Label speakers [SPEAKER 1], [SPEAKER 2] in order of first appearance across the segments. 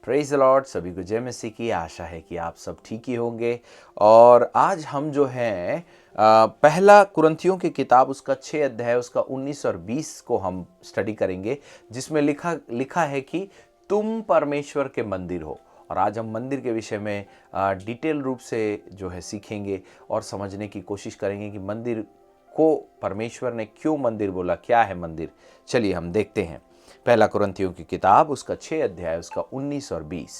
[SPEAKER 1] Praise the Lord. सभी को जय मसीह की। आशा है कि आप सब ठीक ही होंगे। और आज हम जो हैं पहला कुरिन्थियों की किताब उसका 6 अध्याय उसका 19 और 20 को हम स्टडी करेंगे, जिसमें लिखा है कि तुम परमेश्वर के मंदिर हो। और आज हम मंदिर के विषय में डिटेल रूप से जो है सीखेंगे और समझने की कोशिश करेंगे कि मंदिर को परमेश्वर ने क्यों मंदिर बोला, क्या है मंदिर। चलिए हम देखते हैं पहला कुरिन्थियों की किताब उसका 6 अध्याय उसका 19 और 20।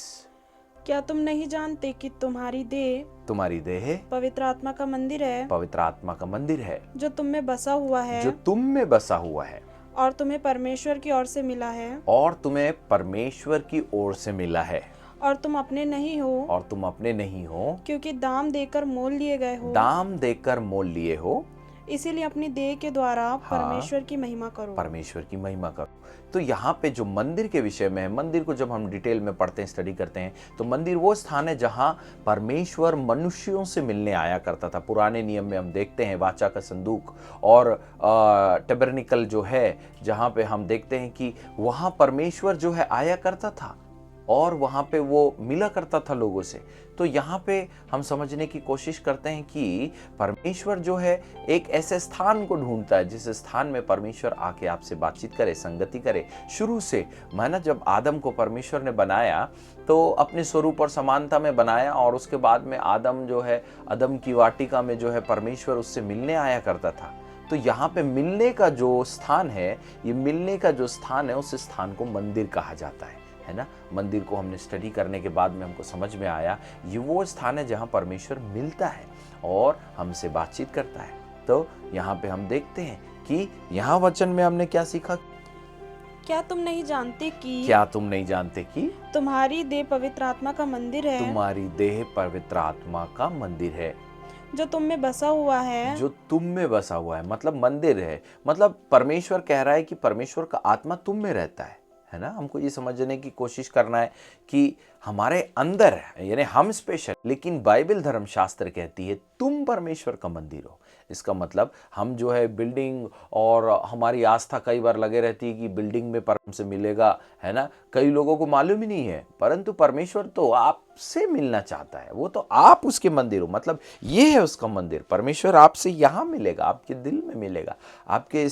[SPEAKER 2] क्या तुम नहीं जानते कि तुम्हारी देह पवित्र आत्मा का मंदिर है,
[SPEAKER 1] पवित्र आत्मा का मंदिर है
[SPEAKER 2] जो तुम में बसा हुआ है,
[SPEAKER 1] जो तुम में बसा हुआ है
[SPEAKER 2] और तुम्हें परमेश्वर की ओर से मिला है,
[SPEAKER 1] और तुम्हें परमेश्वर की ओर से मिला है,
[SPEAKER 2] और तुम अपने नहीं हो, क्योंकि दाम देकर मोल लिए गए हो।
[SPEAKER 1] दाम देकर मोल लिए हो,
[SPEAKER 2] इसीलिए अपनी देह के द्वारा परमेश्वर की महिमा करो।
[SPEAKER 1] परमेश्वर की महिमा करो। तो यहाँ पे जो मंदिर के विषय में है, मंदिर को जब हम डिटेल में पढ़ते हैं, स्टडी करते हैं, तो मंदिर वो स्थान है जहाँ परमेश्वर मनुष्यों से मिलने आया करता था। पुराने नियम में हम देखते हैं वाचा का संदूक और टैबरनेकल जो है, जहाँ पे हम देखते हैं कि वहाँ परमेश्वर जो है आया करता था और वहाँ पे वो मिला करता था लोगों से। तो यहाँ पे हम समझने की कोशिश करते हैं कि परमेश्वर जो है एक ऐसे स्थान को ढूंढता है जिस स्थान में परमेश्वर आके आपसे बातचीत करे, संगति करे। शुरू से माना जब आदम को परमेश्वर ने बनाया तो अपने स्वरूप और समानता में बनाया, और उसके बाद में आदम जो है अदम की वाटिका में जो है परमेश्वर उससे मिलने आया करता था। तो यहाँ पे मिलने का जो स्थान है, ये मिलने का जो स्थान है, उस स्थान को मंदिर कहा जाता है ना। मंदिर को हमने स्टडी करने के बाद में हमको समझ में आया ये वो स्थान है जहाँ परमेश्वर मिलता है और हमसे बातचीत करता है। तो यहाँ पे हम देखते हैं कि यहाँ वचन में हमने क्या सीखा।
[SPEAKER 2] क्या तुम नहीं जानते कि तुम्हारी देह पवित्र आत्मा का मंदिर है,
[SPEAKER 1] तुम्हारी देह पवित्र आत्मा का मंदिर है,
[SPEAKER 2] जो तुम में बसा हुआ है,
[SPEAKER 1] जो तुम में बसा हुआ है। मतलब मंदिर है, मतलब परमेश्वर कह रहा है कि परमेश्वर का आत्मा तुम में रहता है ना। हमको ये समझने की कोशिश करना है कि हमारे अंदर है, यानी हम स्पेशल, लेकिन बाइबल धर्मशास्त्र कहती है तुम परमेश्वर का मंदिर हो। इसका मतलब हम जो है बिल्डिंग, और हमारी आस्था कई बार लगे रहती है कि बिल्डिंग में परम से मिलेगा, है ना। कई लोगों को मालूम ही नहीं है, परंतु परमेश्वर तो आपसे मिलना चाहता है, वो तो आप उसके मंदिर हो। मतलब ये है उसका मंदिर। परमेश्वर आपसे यहाँ मिलेगा, आपके दिल में मिलेगा, आपके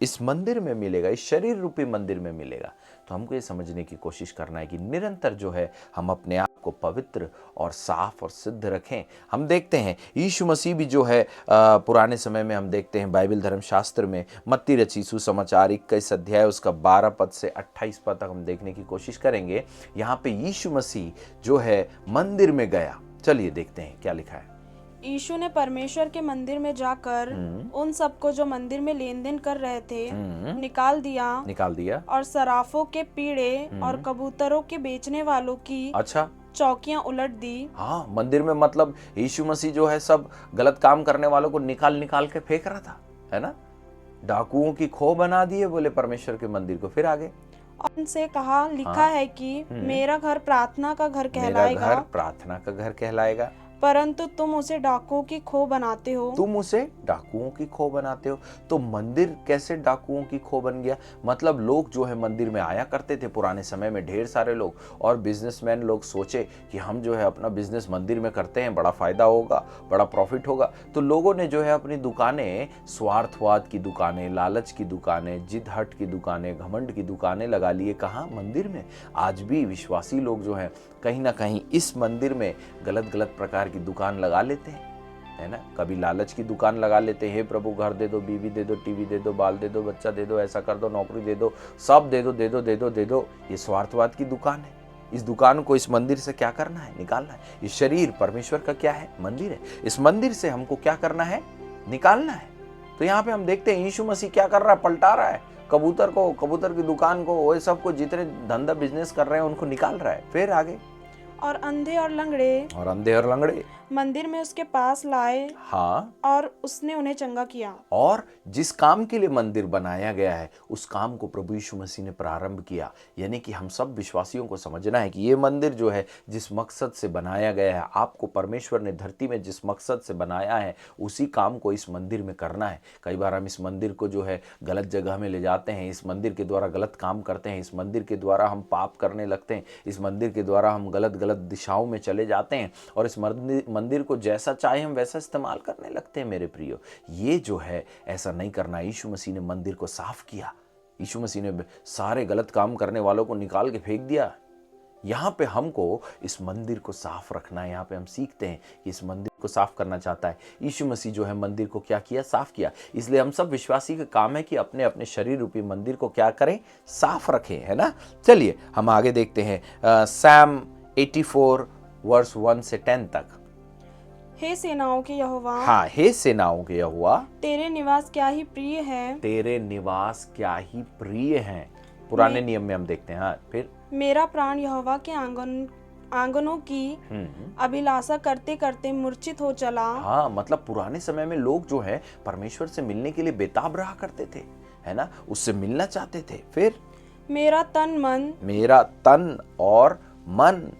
[SPEAKER 1] इस मंदिर में मिलेगा, इस शरीर रूपी मंदिर में मिलेगा। तो हमको ये समझने की कोशिश करना है कि निरंतर जो है हम अपने आप को पवित्र और साफ और सिद्ध रखें। हम देखते हैं यीशु मसीह भी जो है पुराने समय में हम देखते हैं बाइबल धर्मशास्त्र में मत्ती रची सुसमाचार 21 अध्याय उसका 12 पद से 28 पद तक हम देखने की कोशिश करेंगे। यहाँ पे यीशु मसीह जो है मंदिर में गया। चलिए देखते हैं क्या लिखा है।
[SPEAKER 2] यीशु ने परमेश्वर के मंदिर में जाकर उन सबको जो मंदिर में लेन देन कर रहे थे निकाल दिया और सराफों के पीढ़े और कबूतरों के बेचने वालों की चौकियां उलट दी।
[SPEAKER 1] हाँ, मंदिर में मतलब यीशु मसीह जो है सब गलत काम करने वालों को निकाल के फेंक रहा था, है ना। डाकुओं की खो बना दिए बोले परमेश्वर के मंदिर को। फिर आगे
[SPEAKER 2] उनसे कहा, लिखा है कि मेरा घर प्रार्थना का घर कहलाएगा, परंतु तुम उसे डाकुओं की खो बनाते हो।
[SPEAKER 1] तो मंदिर कैसे डाकुओं की खो बन गया? मतलब लोग जो है मंदिर में आया करते थे पुराने समय में, ढेर सारे लोग, और बिजनेसमैन लोग सोचे कि हम जो है अपना बिजनेस मंदिर में करते हैं, बड़ा फायदा होगा, बड़ा प्रॉफिट होगा। तो लोगों ने जो है अपनी दुकानें, स्वार्थवाद की दुकानें, लालच की दुकानें, जिद हट की दुकानें, घमंड की दुकानें लगा लिए। कहाँ? मंदिर में। आज भी विश्वासी लोग जो हैं कहीं ना कहीं इस मंदिर में गलत प्रकार की दुकान लगा लेते हैं, है ना। कभी लालच की दुकान लगा लेते हैं, हे प्रभु घर दे दो, बीवी दे दो, टीवी दे दो, बाल दे दो, बच्चा दे दो, ऐसा कर दो, नौकरी दे दो, सब दे दो। ये स्वार्थवाद की दुकान है। इस दुकान को इस मंदिर से क्या करना है? निकालना है। ये शरीर परमेश्वर का क्या है? मंदिर है। इस मंदिर से हमको क्या करना है? निकालना है। तो यहाँ पे हम देखते हैं यीशु मसीह क्या कर रहा है? पलटा रहा है कबूतर की दुकान को, वो सबको, जितने धंधा बिजनेस कर रहे हैं उनको निकाल रहा है। फिर आगे,
[SPEAKER 2] और अंधे और लंगड़े मंदिर में उसके पास लाए
[SPEAKER 1] हाँ,
[SPEAKER 2] और उसने उन्हें चंगा किया।
[SPEAKER 1] और जिस काम के लिए मंदिर बनाया गया है उस काम को प्रभु यीशु मसीह ने प्रारंभ किया। यानी कि हम सब विश्वासियों को समझना है कि ये मंदिर जो है जिस मकसद से बनाया गया है, आपको परमेश्वर ने धरती में जिस मकसद से बनाया है उसी काम को इस मंदिर में करना है। कई बार हम इस मंदिर को जो है गलत जगह में ले जाते हैं, इस मंदिर के द्वारा गलत काम करते हैं, इस मंदिर के द्वारा हम पाप करने लगते हैं, इस मंदिर के द्वारा हम गलत गलत दिशाओं में चले जाते हैं और इस मंदिर को जैसा चाहे हम वैसा इस्तेमाल करने लगते हैं। मेरे प्रियो, ये जो है ऐसा नहीं करना। यीशु मसीह ने मंदिर को साफ किया, यीशु मसीह ने सारे गलत काम करने वालों को निकाल के फेंक दिया। यहाँ पे हमको इस मंदिर को साफ रखना है। यहाँ पे हम सीखते हैं कि इस मंदिर को साफ करना चाहता है यीशु मसीह जो है मंदिर को क्या किया, साफ किया। इसलिए हम सब विश्वासी का काम है कि अपने अपने शरीर रूपी मंदिर को क्या करें, साफ रखें, है ना। चलिए हम आगे देखते हैं सैम 84 वर्स 1 से 10 तक।
[SPEAKER 2] हे सेनाओं के यहोवा,
[SPEAKER 1] हाँ, हे सेनाओं के यहोवा,
[SPEAKER 2] तेरे निवास क्या ही प्रिय है,
[SPEAKER 1] तेरे निवास क्या ही प्रिय हैं। पुराने नियम में हम देखते हैं। हाँ, फिर
[SPEAKER 2] मेरा प्राण यहोवा के आंगनों की अभिलाषा करते करते मूर्छित हो चला।
[SPEAKER 1] हाँ, मतलब पुराने समय में लोग जो है परमेश्वर से मिलने के लिए बेताब रहा करते थे, है ना, उससे मिलना चाहते थे। फिर
[SPEAKER 2] मेरा तन
[SPEAKER 1] और मन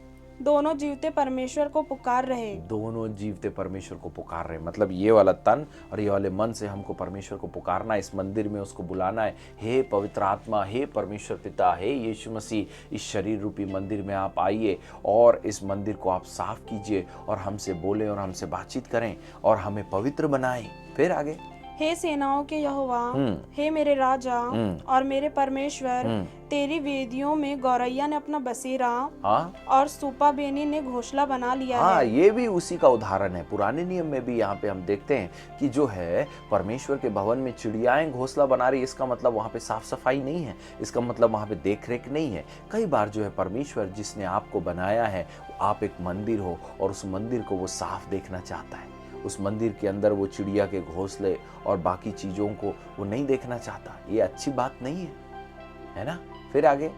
[SPEAKER 2] दोनों जीवते परमेश्वर को पुकार रहे।
[SPEAKER 1] दोनों जीवते परमेश्वर को पुकार रहे, मतलब ये वाला तन और ये वाले मन से हमको परमेश्वर को पुकारना है, इस मंदिर में उसको बुलाना है। हे पवित्र आत्मा, हे परमेश्वर पिता, हे यीशु मसीह, इस शरीर रूपी मंदिर में आप आइए और इस मंदिर को आप साफ कीजिए और हमसे बोलें और हमसे बातचीत करें और हमें पवित्र बनाएं। फिर आगे,
[SPEAKER 2] हे सेनाओं के यहोवा, हे मेरे राजा और मेरे परमेश्वर, तेरी वेदियों में गौरैया ने अपना बसेरा और सूपा बेनी ने घोंसला बना लिया है।
[SPEAKER 1] ये भी उसी का उदाहरण है। पुराने नियम में भी यहाँ पे हम देखते हैं कि जो है परमेश्वर के भवन में चिड़ियाएं घोंसला बना रही, इसका मतलब वहाँ पे साफ सफाई नहीं है, इसका मतलब वहाँ पे देख रेख नहीं है। कई बार जो है परमेश्वर जिसने आपको बनाया है, आप एक मंदिर हो और उस मंदिर को वो साफ देखना चाहता है। उस मंदिर के अंदर वो चिड़िया के घोंसले और बाकी चीजों को वो नहीं देखना चाहता। ये अच्छी बात नहीं है ना। फिर आगे,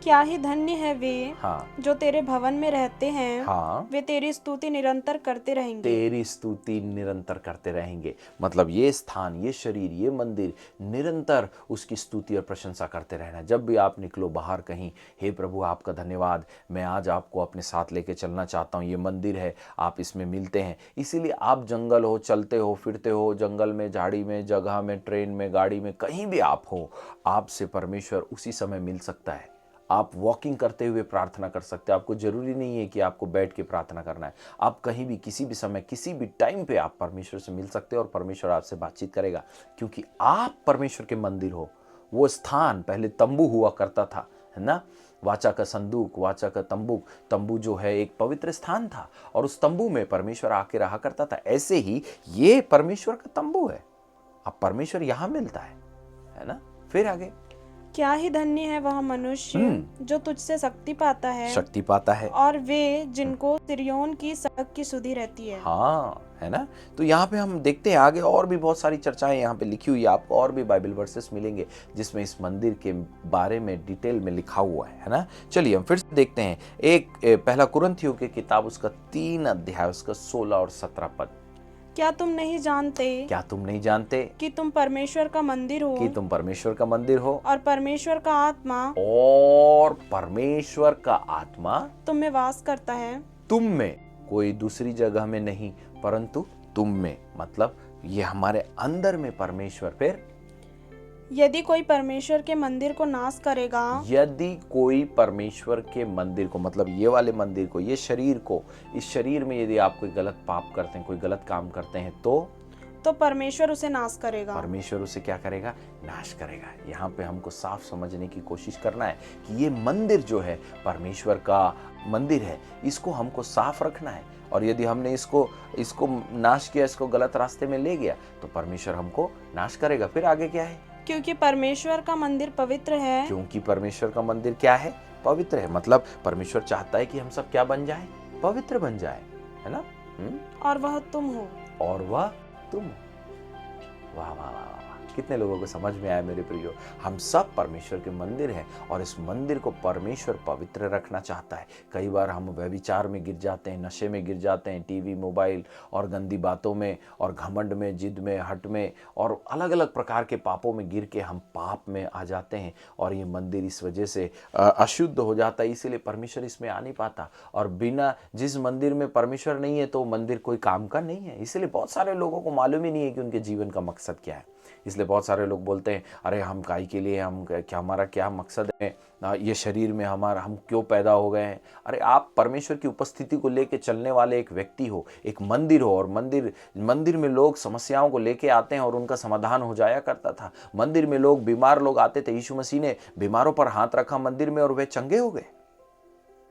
[SPEAKER 2] क्या ही धन्य है वे जो तेरे भवन में रहते हैं। वे तेरी स्तुति निरंतर करते रहेंगे।
[SPEAKER 1] तेरी स्तुति निरंतर करते रहेंगे, मतलब ये स्थान, ये शरीर, ये मंदिर निरंतर उसकी स्तुति और प्रशंसा करते रहना। जब भी आप निकलो बाहर कहीं, हे प्रभु आपका धन्यवाद, मैं आज आपको अपने साथ लेके चलना चाहता हूँ, ये मंदिर है, आप इसमें मिलते हैं। इसीलिए आप जंगल हो, चलते हो, फिरते हो, जंगल में, झाड़ी में, जगह में, ट्रेन में, गाड़ी में, कहीं भी आप हो, आपसे परमेश्वर उसी समय मिल सकता है। आप वॉकिंग करते हुए प्रार्थना कर सकते हैं। आपको जरूरी नहीं है कि आपको बैठ के प्रार्थना करना है। आप कहीं भी, किसी भी समय, किसी भी टाइम पे आप परमेश्वर से मिल सकते हो और परमेश्वर आपसे बातचीत करेगा, क्योंकि आप परमेश्वर के मंदिर हो। वो स्थान पहले तंबू हुआ करता था, है ना, वाचा का संदूक, वाचा का तंबू जो है एक पवित्र स्थान था और उस तंबू में परमेश्वर आके रहा करता था। ऐसे ही ये परमेश्वर का तंबू है, अब परमेश्वर यहां मिलता है ना। फिर आगे,
[SPEAKER 2] क्या ही धन्य है वह मनुष्य जो तुझसे शक्ति पाता है और वे जिनको सिरियोन की सड़क की सुधि रहती है।
[SPEAKER 1] हाँ, है ना। तो यहाँ पे हम देखते हैं आगे और भी बहुत सारी चर्चाएं यहाँ पे लिखी हुई है। आपको और भी बाइबल वर्सेस मिलेंगे जिसमें इस मंदिर के बारे में डिटेल में लिखा हुआ है ना। चलिए हम फिर से देखते हैं एक पहला कुरिन्थियों की किताब, उसका 3 अध्याय, उसका 16 और 17 पद।
[SPEAKER 2] क्या तुम नहीं जानते कि तुम परमेश्वर का मंदिर हो और परमेश्वर का आत्मा
[SPEAKER 1] तुम में वास करता है। तुम में, कोई दूसरी जगह में नहीं परंतु तुम में, मतलब ये हमारे अंदर में परमेश्वर। फिर,
[SPEAKER 2] यदि कोई परमेश्वर के मंदिर को नाश करेगा,
[SPEAKER 1] यदि कोई परमेश्वर के मंदिर को, मतलब ये वाले मंदिर को, ये शरीर को, इस शरीर में यदि आप कोई गलत पाप करते हैं, कोई गलत काम करते हैं, तो
[SPEAKER 2] परमेश्वर उसे नाश करेगा।
[SPEAKER 1] परमेश्वर उसे क्या करेगा? नाश करेगा। यहाँ पे हमको साफ समझने की कोशिश करना है कि ये मंदिर जो है परमेश्वर का मंदिर है, इसको हमको साफ रखना है। और यदि हमने इसको नाश किया, इसको गलत रास्ते में ले गया, तो परमेश्वर हमको नाश करेगा। फिर आगे क्या है?
[SPEAKER 2] क्योंकि परमेश्वर का मंदिर पवित्र है।
[SPEAKER 1] क्योंकि परमेश्वर का मंदिर क्या है? पवित्र है। मतलब परमेश्वर चाहता है कि हम सब क्या बन जाए? पवित्र बन जाए, है ना।
[SPEAKER 2] और वह तुम हो।
[SPEAKER 1] और वह तुम हो। वाह वाह वाह वाह। कितने लोगों को समझ में आया मेरे प्रियो? हम सब परमेश्वर के मंदिर हैं और इस मंदिर को परमेश्वर पवित्र रखना चाहता है। कई बार हम व्यभिचार में गिर जाते हैं, नशे में गिर जाते हैं, टीवी, मोबाइल और गंदी बातों में और घमंड में, जिद में, हट में और अलग अलग प्रकार के पापों में गिर के हम पाप में आ जाते हैं और ये मंदिर इस वजह से अशुद्ध हो जाता है। इसीलिए परमेश्वर इसमें आ नहीं पाता और बिना जिस मंदिर में परमेश्वर नहीं है तो मंदिर कोई काम का नहीं है। इसलिए बहुत सारे लोगों को मालूम ही नहीं है कि उनके जीवन का मकसद क्या है। इसलिए बहुत सारे लोग बोलते हैं, अरे हम काहे के लिए, हम क्या, हमारा क्या मकसद है, ये शरीर में हमारा, हम क्यों पैदा हो गए हैं। अरे आप परमेश्वर की उपस्थिति को लेके चलने वाले एक व्यक्ति हो, एक मंदिर हो और मंदिर में लोग समस्याओं को लेके आते हैं और उनका समाधान हो जाया करता था। मंदिर में लोग, बीमार लोग आते थे, यीशु मसीह ने बीमारों पर हाथ रखा मंदिर में और वे चंगे हो गए।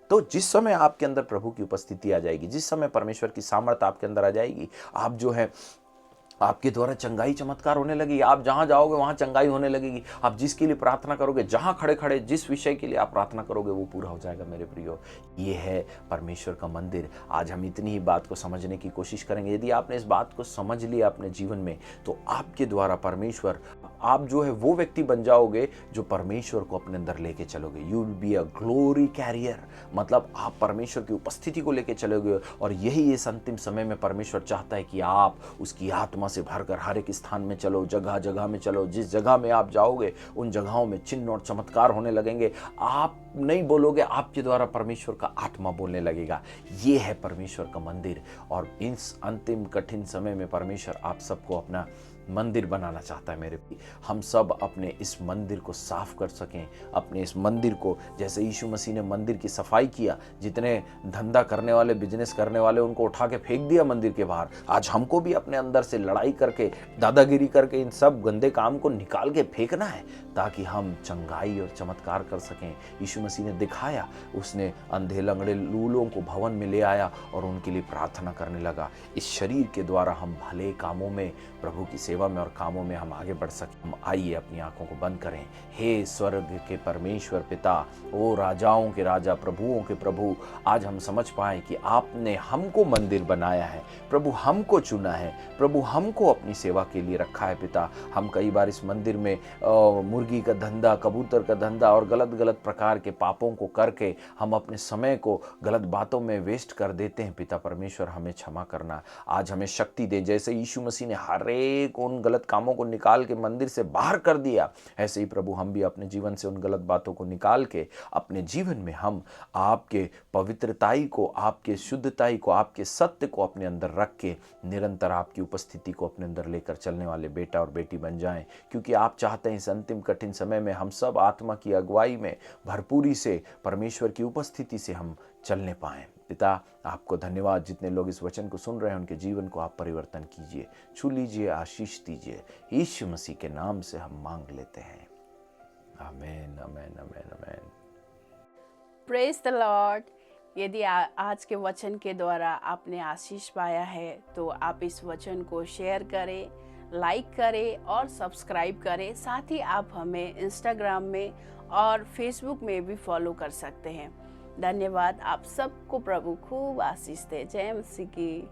[SPEAKER 1] तो जिस समय आपके अंदर प्रभु की उपस्थिति आ जाएगी, जिस समय परमेश्वर की सामर्थ आपके अंदर आ जाएगी, आप जो है, आपके द्वारा चंगाई चमत्कार होने लगेगी। आप जहां जाओगे वहां चंगाई होने लगेगी। आप जिसके लिए प्रार्थना करोगे, जहां खड़े खड़े जिस विषय के लिए आप प्रार्थना करोगे वो पूरा हो जाएगा मेरे प्रियो। ये है परमेश्वर का मंदिर। आज हम इतनी ही बात को समझने की कोशिश करेंगे। यदि आपने इस बात को समझ लिया अपने जीवन में तो आपके द्वारा परमेश्वर, आप जो है वो व्यक्ति बन जाओगे जो परमेश्वर को अपने अंदर लेके चलोगे। You will be a glory carrier, मतलब आप परमेश्वर की उपस्थिति को लेके चलोगे। और यही इस अंतिम समय में परमेश्वर चाहता है कि आप उसकी आत्मा से भरकर हर एक स्थान में चलो, जगह जगह में चलो। जिस जगह में आप जाओगे उन जगहों में चिन्ह और चमत्कार होने लगेंगे। आप नहीं बोलोगे, आपके द्वारा परमेश्वर का आत्मा बोलने लगेगा। ये है परमेश्वर का मंदिर। और इस अंतिम कठिन समय में परमेश्वर आप सबको अपना मंदिर बनाना चाहता है मेरे भी। हम सब अपने इस मंदिर को साफ कर सकें, अपने इस मंदिर को, जैसे यीशु मसीह ने मंदिर की सफाई किया, जितने धंधा करने वाले, बिजनेस करने वाले, उनको उठा के फेंक दिया मंदिर के बाहर। आज हमको भी अपने अंदर से लड़ाई करके, दादागिरी करके इन सब गंदे काम को निकाल के फेंकना है ताकि हम चंगाई और चमत्कार कर सकें। यीशु मसीह ने दिखाया, उसने अंधे लंगड़े लूलों को भवन में ले आया और उनके लिए प्रार्थना करने लगा। इस शरीर के द्वारा हम भले कामों में, प्रभु की सेवा में और कामों में हम आगे बढ़ सकें। हम आइए अपनी आंखों को बंद करें। हे स्वर्ग के परमेश्वर पिता, ओ राजाओं के राजा, प्रभुओं के प्रभु, आज हम समझ पाए कि आपने हमको मंदिर बनाया है प्रभु, हमको चुना है प्रभु, हमको अपनी सेवा के लिए रखा है पिता। हम कई बार इस मंदिर में मुर्गी का धंधा, कबूतर का धंधा और गलत प्रकार के पापों को करके हम अपने समय को गलत बातों में वेस्ट कर देते हैं पिता परमेश्वर, हमें क्षमा करना। आज हमें शक्ति दे। जैसे यीशु मसीह ने हर एक उन गलत कामों को निकाल के मंदिर से बाहर कर दिया, ऐसे ही प्रभु हम भी अपने जीवन से उन गलत बातों को निकाल के अपने जीवन में हम आपके पवित्रताई को, आपके शुद्धताई को, आपके सत्य को अपने अंदर रख के निरंतर आपकी उपस्थिति को अपने अंदर लेकर चलने वाले बेटा और बेटी बन जाएं। क्योंकि आप चाहते हैं इस अंतिम कठिन समय में हम सब आत्मा की अगुवाई में भरपूरी से परमेश्वर की उपस्थिति से हम चलने पाएं। पिता आपको धन्यवाद। जितने लोग इस वचन को सुन रहे हैं उनके जीवन को आप परिवर्तन कीजिए, छू लीजिए, आशीष दीजिए। यीशु मसीह के नाम से हम मांग लेते हैं, आमीन, आमीन, आमीन, आमीन।
[SPEAKER 3] Praise the Lord. यदि आज के वचन के द्वारा आपने आशीष पाया है तो आप इस वचन को शेयर करें, लाइक करें और सब्सक्राइब करें। साथ ही आप हमें इंस्टाग्राम में और फेसबुक में भी फॉलो कर सकते हैं। धन्यवाद। आप सबको प्रभु खूब आशीष दे। जय मसीह की।